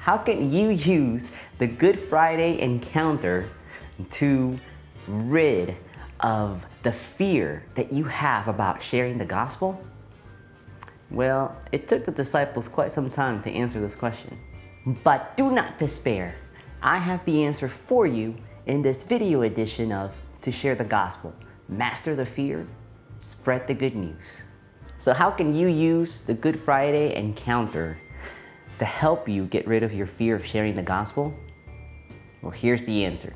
How can you use the Good Friday encounter to rid of the fear that you have about sharing the gospel? Well, it took the disciples quite some time to answer this question. But do not despair. I have the answer for you in this video edition of To Share the Gospel. Master the fear, spread the good news. So how can you use the Good Friday encounter to help you get rid of your fear of sharing the gospel? Well, here's the answer.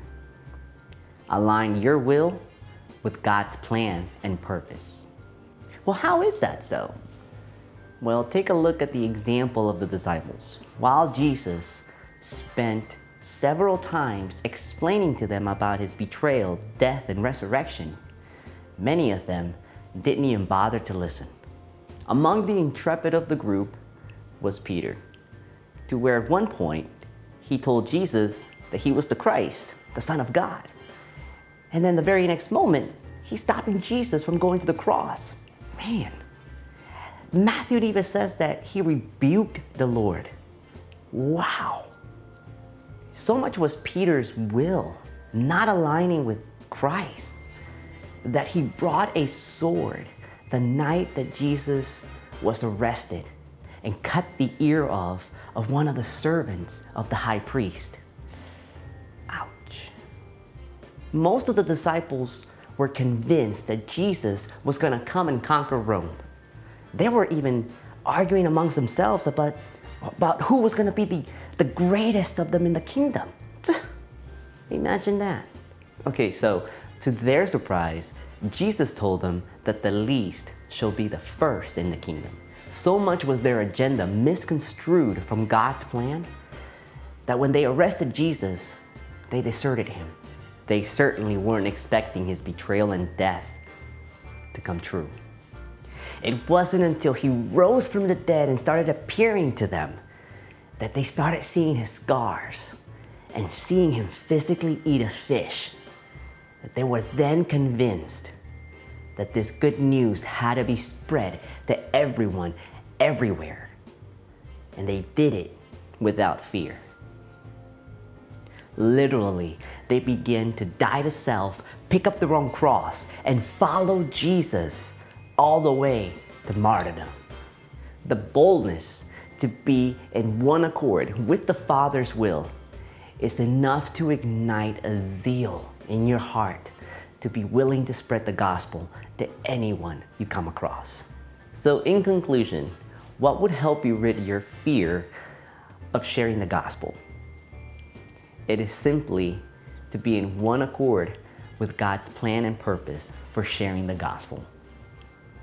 Align your will with God's plan and purpose. Well, how is that so? Well, take a look at the example of the disciples. While Jesus spent several times explaining to them about his betrayal, death, and resurrection, many of them didn't even bother to listen. Among the intrepid of the group was Peter, to where at one point he told Jesus that he was the Christ, the Son of God. And then the very next moment, he's stopping Jesus from going to the cross. Man, Matthew even says that he rebuked the Lord. Wow. So much was Peter's will not aligning with Christ that he brought a sword the night that Jesus was arrested and cut the ear of one of the servants of the high priest. Ouch. Most of the disciples were convinced that Jesus was going to come and conquer Rome. They were even arguing amongst themselves about who was going to be the greatest of them in the kingdom. Imagine that. Okay, so to their surprise, Jesus told them that the least shall be the first in the kingdom. So much was their agenda misconstrued from God's plan that when they arrested Jesus, they deserted him. They certainly weren't expecting his betrayal and death to come true. It wasn't until he rose from the dead and started appearing to them that they started seeing his scars and seeing him physically eat a fish, that they were then convinced that this good news had to be spread to everyone, everywhere. And they did it without fear. Literally, they began to die to self, pick up the wrong cross, and follow Jesus all the way to martyrdom. The boldness to be in one accord with the Father's will is enough to ignite a zeal in your heart to be willing to spread the gospel to anyone you come across. So in conclusion, what would help you rid your fear of sharing the gospel? It is simply to be in one accord with God's plan and purpose for sharing the gospel.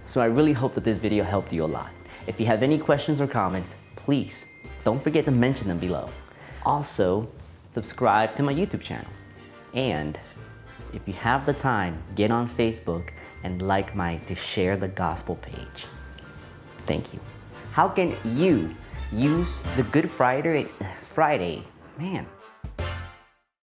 So I really hope that this video helped you a lot. If you have any questions or comments, please don't forget to mention them below. Also, subscribe to my YouTube channel. And if you have the time, get on Facebook and like my To Share the Gospel page. Thank you. How can you use the Good Friday, man,